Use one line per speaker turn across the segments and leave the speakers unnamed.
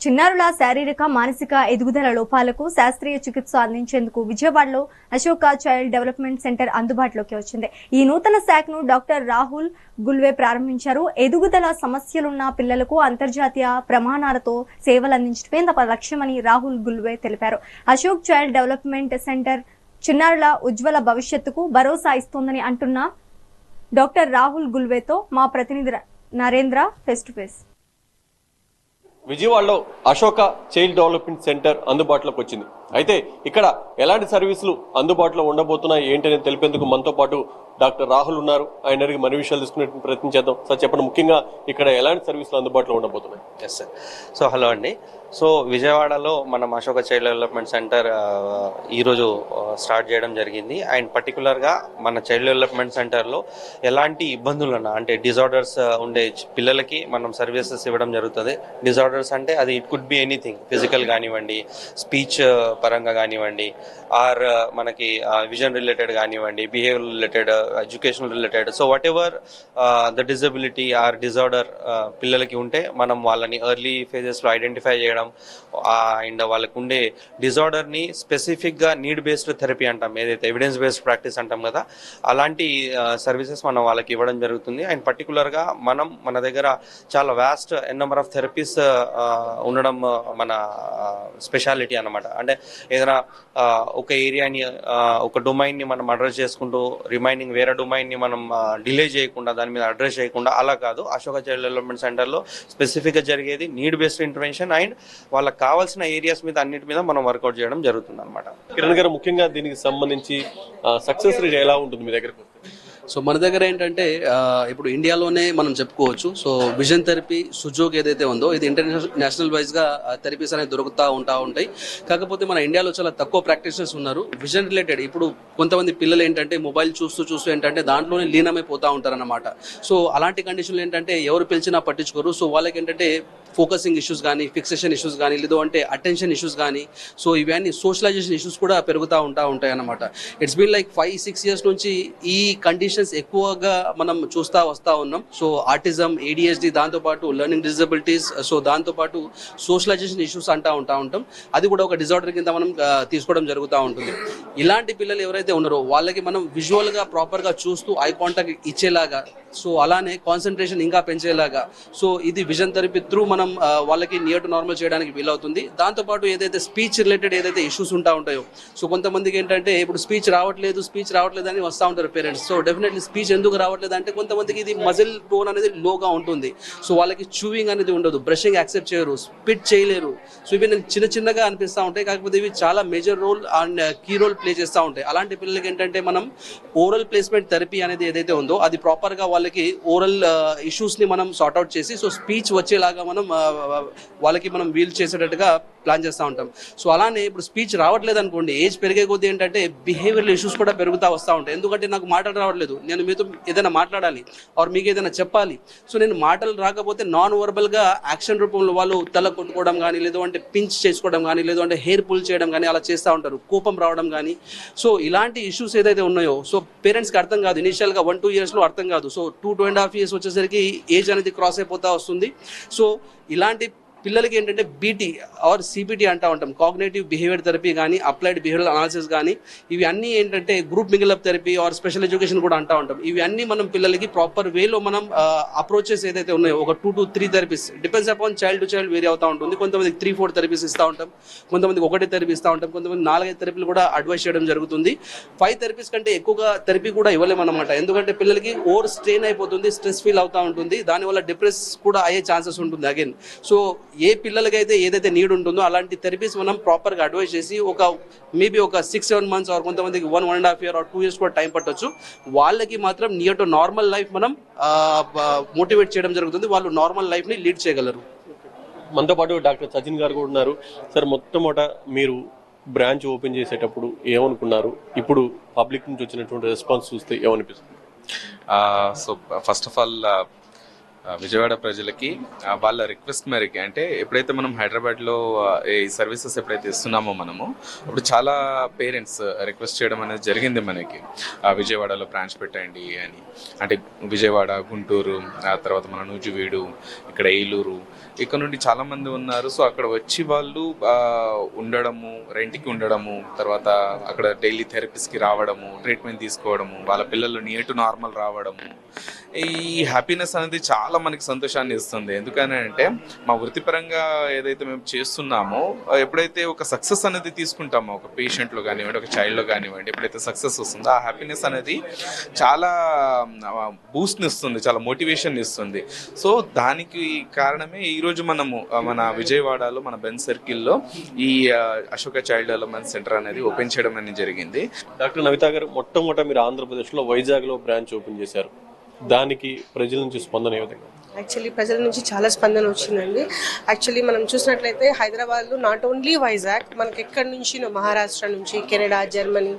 చిన్నారుల శారీరక మానసిక ఎదుగుదల లోపాలకు శాస్త్రీయ చికిత్స అందించేందుకు విజయవాడలో అశోక చైల్డ్ డెవలప్మెంట్ సెంటర్ అందుబాటులోకి వచ్చింది. ఈ నూతన శాఖను డాక్టర్ రాహుల్ గుల్వే ప్రారంభించారు. ఎదుగుదల సమస్యలున్న పిల్లలకు అంతర్జాతీయ ప్రమాణాలతో సేవలు అందించడమే తమ లక్ష్యమని రాహుల్ గుల్వే తెలిపారు. అశోక్ చైల్డ్ డెవలప్మెంట్ సెంటర్ చిన్నారుల ఉజ్వల భవిష్యత్తుకు భరోసా ఇస్తోందని అంటున్న డాక్టర్ రాహుల్ గుల్వేతో మా ప్రతినిధి నరేంద్ర ఫేస్ టు ఫేస్.
విజయవాడలో అశోక చైల్డ్ డెవలప్మెంట్ సెంటర్ అందుబాటులోకి వచ్చింది. అయితే ఇక్కడ ఎలాంటి సర్వీసులు అందుబాటులో ఉండబోతున్నాయి ఏంటనేది తెలిపేందుకు మనతో పాటు డాక్టర్ రాహుల్ ఉన్నారు. ఆయన అడిగి మరిన్ని విషయాలు తీసుకునే ప్రయత్నం చేద్దాం. సార్ చెప్పండి, ముఖ్యంగా ఇక్కడ ఎలాంటి సర్వీసులు అందుబాటులో ఉండబోతున్నాయి?
Yes sir. సో హలో అండి. సో విజయవాడలో మనం అశోక చైల్డ్ డెవలప్మెంట్ సెంటర్ ఈరోజు స్టార్ట్ చేయడం జరిగింది. అండ్ పర్టికులర్గా మన చైల్డ్ డెవలప్మెంట్ సెంటర్లో ఎలాంటి ఇబ్బందులు ఉన్నా అంటే డిజార్డర్స్ ఉండే పిల్లలకి మనం సర్వీసెస్ ఇవ్వడం జరుగుతుంది. డిజార్డర్స్ అంటే అది it could be anything, physical కానివ్వండి, స్పీచ్ పరంగా కానివ్వండి, ఆర్ మనకి విజన్ రిలేటెడ్ కానివ్వండి, behaviour related, education related. So whatever the disability or disorder పిల్లలకి ఉంటే మనం వాళ్ళని ఎర్లీ ఫేజెస్లో ఐడెంటిఫై చేయడం అండ్ వాళ్ళకు ఉండే డిజార్డర్ని స్పెసిఫిక్గా నీడ్ బేస్డ్ థెరపీ అంటాం, ఏదైతే ఎవిడెన్స్ బేస్డ్ ప్రాక్టీస్ అంటాం కదా, అలాంటి సర్వీసెస్ మనం వాళ్ళకి ఇవ్వడం జరుగుతుంది. అండ్ పర్టికులర్గా మన దగ్గర చాలా వ్యాస్ట్ నెంబర్ ఆఫ్ థెరపీస్ ఉండడం మన స్పెషాలిటీ అన్నమాట. అంటే ఏదైనా ఒక ఏరియాని ఒక డొమైన్ని మనం అడ్రస్ చేసుకుంటూ రిమైనింగ్ వేరే డొమైన్ని మనం డిలే చేయకుండా దాని మీద అడ్రస్ చేయకుండా అలా కాదు. అశోక చైల్డ్ డెవలప్మెంట్ సెంటర్లో స్పెసిఫిక్గా జరిగేది నీడ్ బేస్డ్ ఇంటర్వెన్షన్ అండ్ వాళ్ళకి కావాల్సిన ఏరియాస్ మీద అన్నిటి మీద మనం వర్కౌట్ చేయడం జరుగుతుంది అనమాట.
కిరణ్ గారు, ముఖ్యంగా దీనికి సంబంధించి సక్సెస్ రేట్ ఎలా ఉంటుంది మీ దగ్గరకు?
సో మన దగ్గర ఏంటంటే ఇప్పుడు ఇండియాలోనే మనం చెప్పుకోవచ్చు. సో విజన్ థెరపీ సుజోగ్ ఏదైతే ఉందో ఇది ఇంటర్నేషనల్ వైజ్గా థెరపీస్ అనేవి దొరుకుతూ ఉంటాయి. కాకపోతే మన ఇండియాలో చాలా తక్కువ ప్రాక్టీషనర్స్ ఉన్నారు విజన్ రిలేటెడ్. ఇప్పుడు కొంతమంది పిల్లలు ఏంటంటే మొబైల్ చూస్తూ ఏంటంటే దాంట్లోనే లీనమైపోతూ ఉంటారన్నమాట. సో అలాంటి కండిషన్లు ఏంటంటే ఎవరు పిలిచినా పట్టించుకోరు. సో వాళ్ళకి ఏంటంటే ఫోకసింగ్ ఇష్యూస్ కానీ, ఫిక్సేషన్ ఇష్యూస్ కానీ, లేదు అంటే అటెన్షన్ ఇష్యూస్ కానీ, సో ఇవన్నీ సోషలైజేషన్ ఇష్యూస్ కూడా పెరుగుతూ ఉంటాయి అన్నమాట. ఇట్స్ బీన్ లైక్ 5-6 years నుంచి ఈ కండిషన్స్ ఎక్కువగా మనం వస్తూ ఉన్నాం. సో ఆటిజం, ADHD, దాంతోపాటు లెర్నింగ్ డిజబిలిటీస్, సో దాంతోపాటు సోషలైజేషన్ ఇష్యూస్ ఉంటాం. అది కూడా ఒక డిజార్డర్ కింద మనం తీసుకోవడం జరుగుతూ ఉంటుంది. ఇలాంటి పిల్లలు ఎవరైతే ఉన్నారో వాళ్ళకి మనం విజువల్గా ప్రాపర్గా చూస్తూ ఐ కాంటాక్ట్ ఇచ్చేలాగా, సో అలానే కాన్సన్ట్రేషన్ ఇంకా పెంచేలాగా, సో ఇది విజన్ థెరపీ త్రూ మనం వాళ్ళకి నియర్ టు నార్మల్ చేయడానికి వీలవుతుంది. దాంతోపాటు ఏదైతే స్పీచ్ రిలేటెడ్ ఏదైతే ఇష్యూస్ ఉంటాయో, సో కొంతమందికి ఏంటంటే ఇప్పుడు స్పీచ్ రావట్లేదు అని వస్తూ ఉంటారు పేరెంట్స్. సో డెఫినెట్లీ స్పీచ్ ఎందుకు రావట్లేదు అంటే కొంతమందికి ఇది మజిల్ టోన్ అనేది లోగా ఉంటుంది. సో వాళ్ళకి చూవింగ్ అనేది ఉండదు, బ్రషింగ్ యాక్సెప్ట్ చేయరు, స్పిట్ చేయలేరు. సో ఇవి చిన్నగా అనిపిస్తూ ఉంటాయి. కాకపోతే ఇవి చాలా major role and key role play చేస్తూ ఉంటాయి. అలాంటి పిల్లలకి ఏంటంటే మనం ఓరల్ ప్లేస్మెంట్ థెరపీ అనేది ఏదైతే ఉందో అది ప్రాపర్గా వాళ్ళకి ఓరల్ ఇష్యూస్ని మనం సార్ట్అవుట్ చేసి సో స్పీచ్ వచ్చేలాగా మనం వాళ్ళకి మనం వీల్ చేసేటట్టుగా ప్లాన్ చేస్తూ ఉంటాం. సో అలానే ఇప్పుడు స్పీచ్ రావట్లేదు అనుకోండి, ఏజ్ పెరిగే కొద్దీ ఏంటంటే బిహేవియరల్ ఇష్యూస్ కూడా పెరుగుతూ వస్తూ ఉంటాయి. ఎందుకంటే నాకు మాటలు రావట్లేదు, నేను మీతో ఏదైనా మాట్లాడాలి ఆర్ మీకు ఏదైనా చెప్పాలి. సో నేను మాటలు రాకపోతే నాన్ వర్బల్గా యాక్షన్ రూపంలో వాళ్ళు తల కొట్టుకోవడం కానీ, లేదు అంటే పించ్ చేసుకోవడం కానీ, లేదు అంటే హెయిర్ పుల్ చేయడం కానీ అలా చేస్తూ ఉంటారు, కోపం రావడం కానీ. సో ఇలాంటి ఇష్యూస్ ఏదైతే ఉన్నాయో సో పేరెంట్స్కి అర్థం కాదు, ఇనిషియల్గా 1-2 yearsలో అర్థం కాదు. సో 2-2.5 years వచ్చేసరికి ఏజ్ అనేది క్రాస్ అయిపోతూ వస్తుంది. సో ఇలాంటి పిల్లలకి ఏంటంటే BT ఆర్ CBT అంటూ ఉంటాం, కాగ్నేటివ్ బిహేవియర్ థెరపీ కానీ, అప్లైడ్ బిహేవియరల్ అనాలిసిస్ కానీ, ఇవి అన్నీ ఏంటంటే group mingle up therapy are special education కూడా అంటూ ఉంటాం. ఇవి అన్నీ మనం పిల్లలకి ప్రాపర్ వేలో మనం అప్రోచెస్ ఏదైతే ఉన్నాయో ఒక 2-3 therapies depends upon child to child vary అవుతూ ఉంటుంది. కొంతమందికి 3-4 థెరపీస్ ఇస్తూ ఉంటాం, కొంతమందికి 1 థెరపీ ఇస్తూ ఉంటాం, కొంతమంది 4-5 థెరపీలు కూడా అడ్వైస్ చేయడం జరుగుతుంది. 5 థెరపీస్ కంటే ఎక్కువగా థెరపీ కూడా ఇవ్వలేమన్నమాట. ఎందుకంటే పిల్లలకి ఓవర్ స్ట్రెయిన్ అయిపోతుంది, స్ట్రెస్ ఫీల్ అవుతూ ఉంటుంది, దానివల్ల డిప్రెస్ కూడా అయ్యే ఛాన్సెస్ ఉంటుంది అగైన్. సో ఏ పిల్లలకైతే ఏదైతే నీడ్ ఉంటుందో అలాంటి థెరపీస్ మనం ప్రాపర్గా అడ్వైస్ చేసి మేబీ ఒక 6-7 months ఆర్ కొంతమందికి 1.5 year ఆర్ 2 years కూడా టైం పట్టొచ్చు. వాళ్ళకి మాత్రం నియర్ టు నార్మల్ లైఫ్ మనం మోటివేట్ చేయడం జరుగుతుంది, వాళ్ళు నార్మల్ లైఫ్ని లీడ్ చేయగలరు.
మనతో పాటు డాక్టర్ సచిన్ గారు కూడా ఉన్నారు. సార్, మొట్టమొదట మీరు బ్రాంచ్ ఓపెన్ చేసేటప్పుడు ఏమనుకున్నారు? ఇప్పుడు పబ్లిక్ నుంచి వచ్చినటువంటి రెస్పాన్స్ చూస్తే ఏమనిపిస్తుంది?
So first of all Vijayawada ప్రజలకి వాళ్ళ రిక్వెస్ట్ మేరకి, అంటే ఎప్పుడైతే మనం హైదరాబాద్లో ఈ సర్వీసెస్ ఎప్పుడైతే ఇస్తున్నామో మనము అప్పుడు చాలా పేరెంట్స్ రిక్వెస్ట్ చేయడం అనేది జరిగింది మనకి, విజయవాడలో బ్రాంచ్ పెట్టండి అని. అంటే విజయవాడ, గుంటూరు, ఆ తర్వాత మన నూజివీడు, ఇక్కడ ఏలూరు, ఇక్కడ నుండి చాలా మంది ఉన్నారు. సో అక్కడ వచ్చి వాళ్ళు ఉండడము, రెంట్కి ఉండడము, తర్వాత అక్కడ డైలీ థెరపీస్కి రావడము, ట్రీట్మెంట్ తీసుకోవడము, వాళ్ళ పిల్లలు నియర్ టు నార్మల్ రావడము, ఈ హ్యాపీనెస్ అనేది చాలా మనకి సంతోషాన్ని ఇస్తుంది. ఎందుకని అంటే మా వృత్తిపరంగా ఏదైతే మేము చేస్తున్నామో, ఎప్పుడైతే ఒక సక్సెస్ అనేది తీసుకుంటామో ఒక పేషెంట్లో కానివ్వండి, ఒక చైల్డ్లో కానివ్వండి, ఎప్పుడైతే సక్సెస్ వస్తుందో ఆ హ్యాపీనెస్ అనేది చాలా బూస్ట్ని ఇస్తుంది, చాలా మోటివేషన్ ఇస్తుంది. సో దానికి కారణమే ఈరోజు మనము మన విజయవాడలో మన బెన్ సర్కిల్లో ఈ అశోక చైల్డ్ డెవలప్మెంట్ సెంటర్ అనేది ఓపెన్ చేయడం అనేది జరిగింది.
డాక్టర్ నవిత గారు, మొట్టమొదట మీరు ఆంధ్రప్రదేశ్లో వైజాగ్లో బ్రాంచ్ ఓపెన్ చేశారు. దానికి ప్రజల నుంచి స్పందన ఏ విధంగా?
యాక్చువల్లీ ప్రజల నుంచి చాలా స్పందన వచ్చిందండి. యాక్చువల్లీ మనం చూసినట్లయితే హైదరాబాద్లో నాట్ ఓన్లీ వైజాగ్, మనకి ఎక్కడి నుంచినో మహారాష్ట్ర నుంచి, కెనడా, జర్మనీ,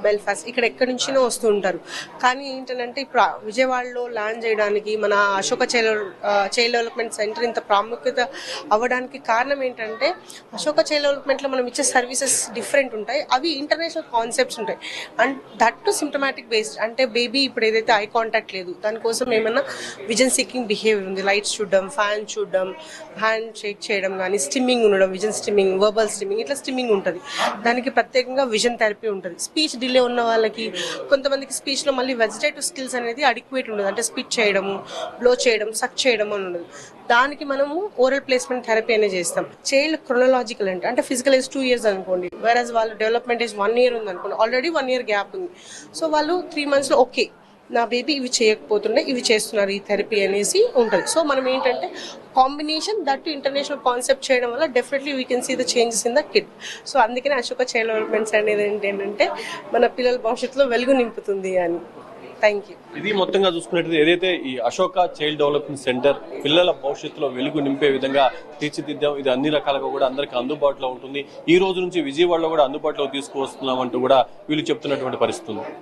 బెల్ఫాస్ట్, ఇక్కడ ఎక్కడి నుంచినో వస్తూ ఉంటారు. కానీ ఏంటంటే ఇప్పుడు విజయవాడలో ల్యాండ్ చేయడానికి మన అశోక చైల్డ్ డెవలప్మెంట్ సెంటర్ ఇంత ప్రాముఖ్యత అవ్వడానికి కారణం ఏంటంటే అశోక చైల్డ్ డెవలప్మెంట్లో మనం ఇచ్చే సర్వీసెస్ డిఫరెంట్ ఉంటాయి. అవి ఇంటర్నేషనల్ కాన్సెప్ట్స్ ఉంటాయి. And that to symptomatic based. అంటే బేబీ ఇప్పుడు ఏదైతే ఐ కాంటాక్ట్ లేదు, దానికోసం ఏమన్నా విజన్ సీకింగ్ బిహేవియర్ ఉంది, లైట్స్ చూడడం, ఫ్యాన్ చూడడం, హ్యాండ్ షేక్ చేయడం కానీ, స్టిమ్మింగ్ ఉండడం, విజన్ స్టిమ్మింగ్, వర్బల్ స్టిమ్మింగ్, ఇట్లా స్టిమ్మింగ్ ఉంటుంది. దానికి ప్రత్యేకంగా విజన్ థెరపీ ఉంటుంది. స్పీచ్ డిలే ఉన్న వాళ్ళకి, కొంతమందికి స్పీచ్లో మళ్ళీ వెజిటేటివ్ స్కిల్స్ అనేది అడిక్వేట్ ఉండదు, అంటే స్పీచ్ చేయడము, బ్లో చేయడం, సక్ చేయడం అని ఉండదు. దానికి మనము ఓరల్ ప్లేస్మెంట్ థెరపీ అనేది చేస్తాం. చైల్డ్ క్రొనలాజికల్ అంటే ఫిజికల్ ఏజ్ 2 years అనుకోండి, వేరస్ వాళ్ళు డెవలప్మెంట్ ఏజ్ 1 year ఉంది అనుకోండి, ఆల్రెడీ 1 year గ్యాప్ ఉంది. సో వాళ్ళు 3 monthsలో ఓకే నా బేబీ ఇవి చేయకపోతుండే ఇవి చేస్తున్నారు ఈ థెరపీ అనేసి ఉంటుంది. సో మనం ఏంటంటే కాంబినేషన్ దట్ ఇంటర్నేషనల్ కాన్సెప్ట్ చేయడం వల్ల definitely we can see the changes in the kid. So అందుకనే అశోక చైల్డ్ డెవలప్మెంట్స్ అనేది ఏంటంటే మన పిల్లల భవిష్యత్తులో వెలుగు నింపుతుంది అని. Thank you.
ఇది మొత్తంగా చూసుకున్నట్టు ఏదైతే ఈ అశోక చైల్డ్ డెవలప్మెంట్ సెంటర్ పిల్లల భవిష్యత్తులో వెలుగు నింపే విధంగా తీర్చిదిద్దాం. ఇది అన్ని రకాలుగా కూడా అందరికీ అందుబాటులో ఉంటుంది. ఈ రోజు నుంచి విజయవాడలో కూడా అందుబాటులో తీసుకువస్తున్నామంటూ కూడా వీళ్ళు చెప్తున్నటువంటి పరిస్థితి ఉంది.